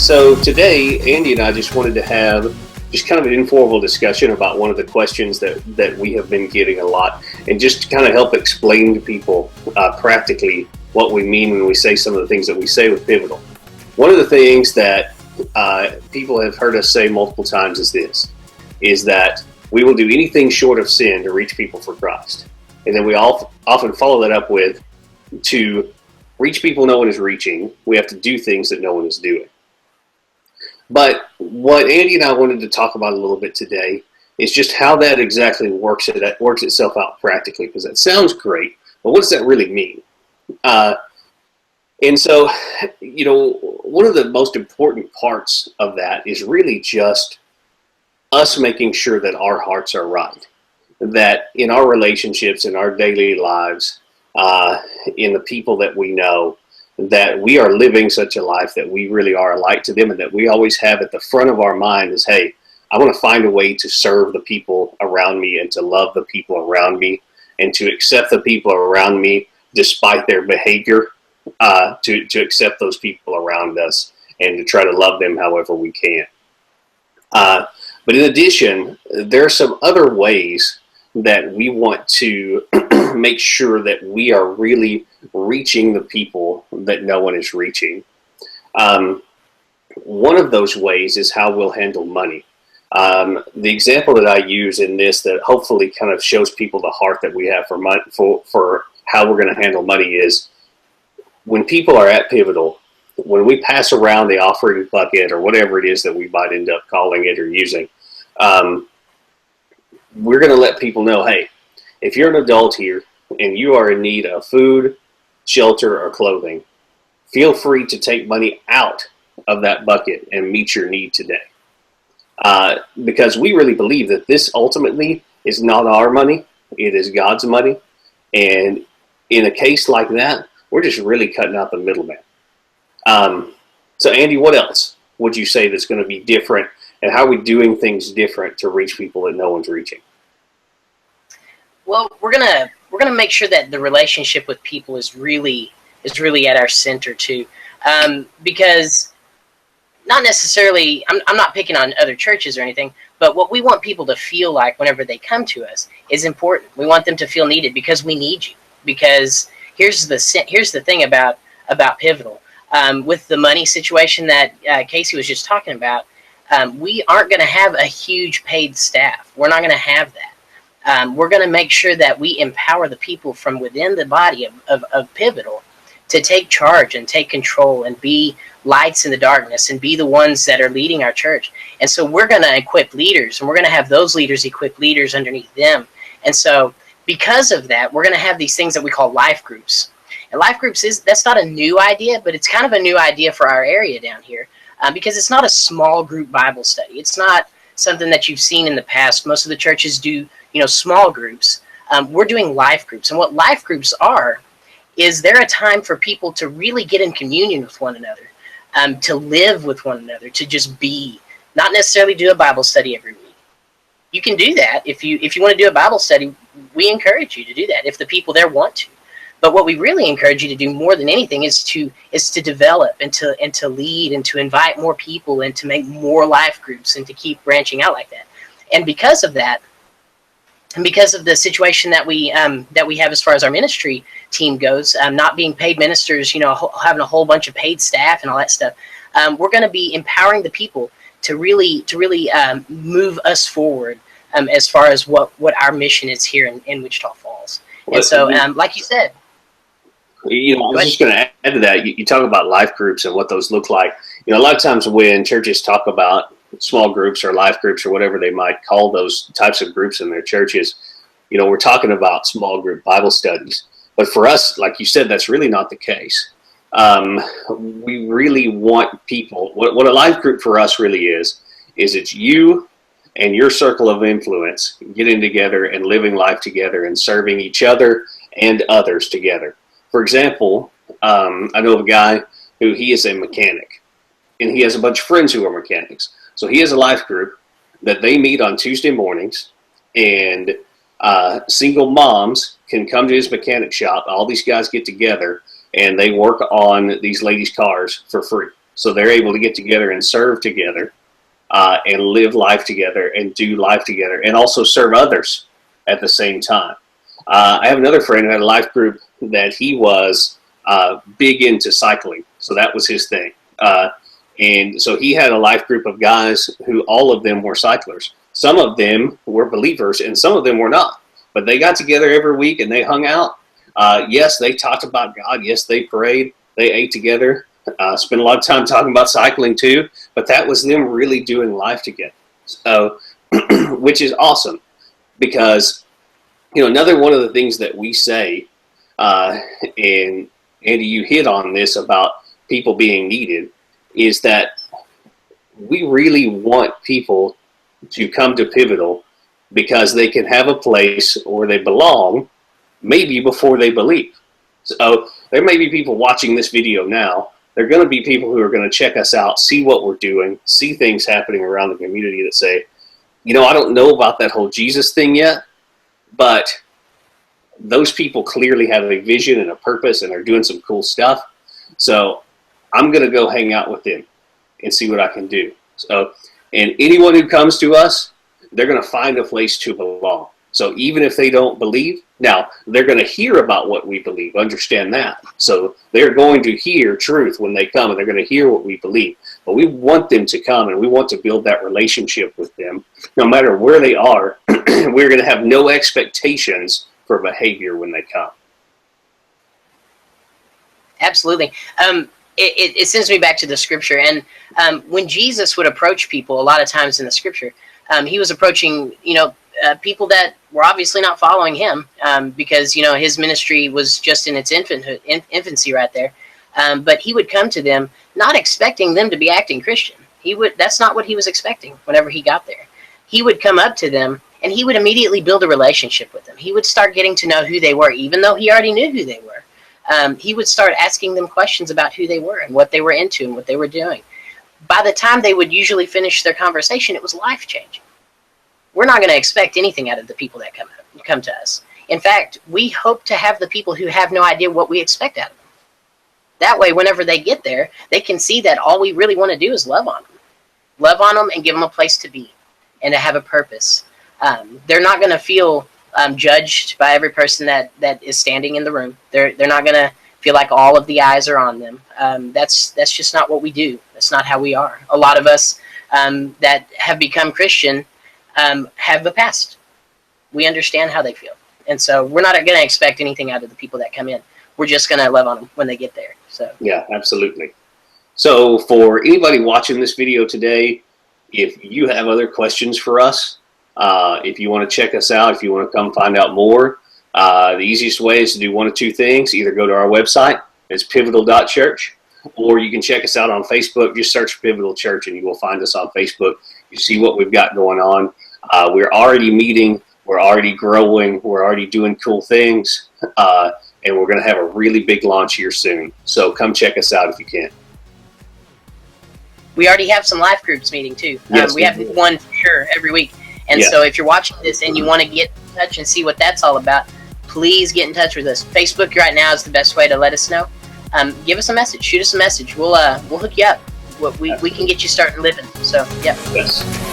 So today, Andy and I just wanted to have just kind of an informal discussion about one of the questions that we have been getting a lot, and just to kind of help explain to people practically what we mean when we say some of the things that we say with Pivotal. One of the things that people have heard us say multiple times is that we will do anything short of sin to reach people for Christ. And then we often follow that up with, to reach people no one is reaching, we have to do things that no one is doing. But what Andy and I wanted to talk about a little bit today is just how that exactly works itself out practically, because that sounds great, but what does that really mean? And so, one of the most important parts of that is really just us making sure that our hearts are right, that in our relationships, in our daily lives, in the people that we know, that we are living such a life that we really are a light to them, and that we always have at the front of our mind is, hey, I want to find a way to serve the people around me and to love the people around me and to accept the people around me despite their behavior, to accept those people around us and to try to love them however we can. But in addition, there are some other ways that we want to make sure that we are really reaching the people that no one is reaching. One of those ways is how we'll handle money. The example that I use in this that hopefully kind of shows people the heart that we have for money, for how we're going to handle money, is when people are at Pivotal, when we pass around the offering bucket or whatever it is that we might end up calling it or using, we're going to let people know, hey, if you're an adult here and you are in need of food, shelter, or clothing, feel free to take money out of that bucket and meet your need today. Because we really believe that this ultimately is not our money, it is God's money. And in a case like that, we're just really cutting out the middleman. So Andy, what else would you say that's going to be different, and how are we doing things different to reach people that no one's reaching? Well, we're gonna make sure that the relationship with people is really at our center too, because not necessarily, I'm not picking on other churches or anything, but what we want people to feel like whenever they come to us is important. We want them to feel needed because we need you. Because here's the thing about Pivotal, with the money situation that Casey was just talking about. We aren't going to have a huge paid staff. We're not going to have that. We're going to make sure that we empower the people from within the body of Pivotal to take charge and take control and be lights in the darkness and be the ones that are leading our church. And so we're going to equip leaders, and we're going to have those leaders equip leaders underneath them. And so because of that, we're going to have these things that we call life groups. And life groups, that's not a new idea, but it's kind of a new idea for our area down here, because it's not a small group Bible study. It's not something that you've seen in the past. Most of the churches do small groups. We're doing life groups. And what life groups are is they're a time for people to really get in communion with one another, to live with one another, to just be, not necessarily do a Bible study every week. You can do that. If you want to do a Bible study, we encourage you to do that if the people there want to. But what we really encourage you to do more than anything is to develop and to lead and to invite more people and to make more life groups and to keep branching out like that. And because of that, and because of the situation that we have as far as our ministry team goes, not being paid ministers, having a whole bunch of paid staff and all that stuff, we're going to be empowering the people to really move us forward as far as what our mission is here in Wichita Falls. And so, like you said, I was just going to add to that. You talk about life groups and what those look like. A lot of times when churches talk about small groups or life groups or whatever they might call those types of groups in their churches, we're talking about small group Bible studies. But for us, like you said, that's really not the case. We really want people, what a life group for us really is it's you and your circle of influence getting together and living life together and serving each other and others together. For example, I know of a guy who he is a mechanic, and he has a bunch of friends who are mechanics. So he has a life group that they meet on Tuesday mornings, and single moms can come to his mechanic shop. All these guys get together, and they work on these ladies' cars for free. So they're able to get together and serve together, and live life together and do life together, and also serve others at the same time. I have another friend who had a life group that he was big into cycling. So that was his thing. And so he had a life group of guys who all of them were cyclers. Some of them were believers and some of them were not. But they got together every week and they hung out. Yes, they talked about God. Yes, they prayed. They ate together. Spent a lot of time talking about cycling too. But that was them really doing life together. So, which is awesome, because another one of the things that we say, and Andy, you hit on this about people being needed, is that we really want people to come to Pivotal because they can have a place where they belong, maybe before they believe. So there may be people watching this video now. There are going to be people who are going to check us out, see what we're doing, see things happening around the community that say, I don't know about that whole Jesus thing yet, but those people clearly have a vision and a purpose and are doing some cool stuff. So I'm going to go hang out with them and see what I can do. So, and anyone who comes to us, they're going to find a place to belong. So even if they don't believe, now they're going to hear about what we believe, understand that. So they're going to hear truth when they come, and they're going to hear what we believe. But we want them to come, and we want to build that relationship with them. No matter where they are, we're going to have no expectations for behavior when they come. Absolutely. It sends me back to the scripture. And when Jesus would approach people, a lot of times in the scripture, he was approaching, people that were obviously not following him, because, his ministry was just in its infancy right there. But he would come to them, not expecting them to be acting Christian. That's not what he was expecting whenever he got there. He would come up to them and he would immediately build a relationship with them. He would start getting to know who they were, even though he already knew who they were. He would start asking them questions about who they were and what they were into and what they were doing. By the time they would usually finish their conversation, it was life-changing. We're not going to expect anything out of the people that come to us. In fact, we hope to have the people who have no idea what we expect out of them. That way, whenever they get there, they can see that all we really want to do is love on them. Love on them and give them a place to be and to have a purpose. They're not going to feel judged by every person that is standing in the room. They're not going to feel like all of the eyes are on them. That's just not what we do. That's not how we are. A lot of us that have become Christian have a past. We understand how they feel. And so we're not going to expect anything out of the people that come in. We're just going to love on them when they get there. So yeah, absolutely. So for anybody watching this video today, if you have other questions for us, if you want to check us out, if you want to come find out more, the easiest way is to do one of two things. Either go to our website, it's Pivotal.Church, or you can check us out on Facebook. Just search Pivotal.Church and you will find us on Facebook. You see what we've got going on. We're already meeting. We're already growing. We're already doing cool things. And we're going to have a really big launch here soon. So come check us out if you can. We already have some life groups meeting too. Yes, we have one for sure every week. And so if you're watching this and you want to get in touch and see what that's all about, please get in touch with us. Facebook right now is the best way to let us know. Give us a message. Shoot us a message. We'll hook you up. We can get you starting living. So, yeah. Yes.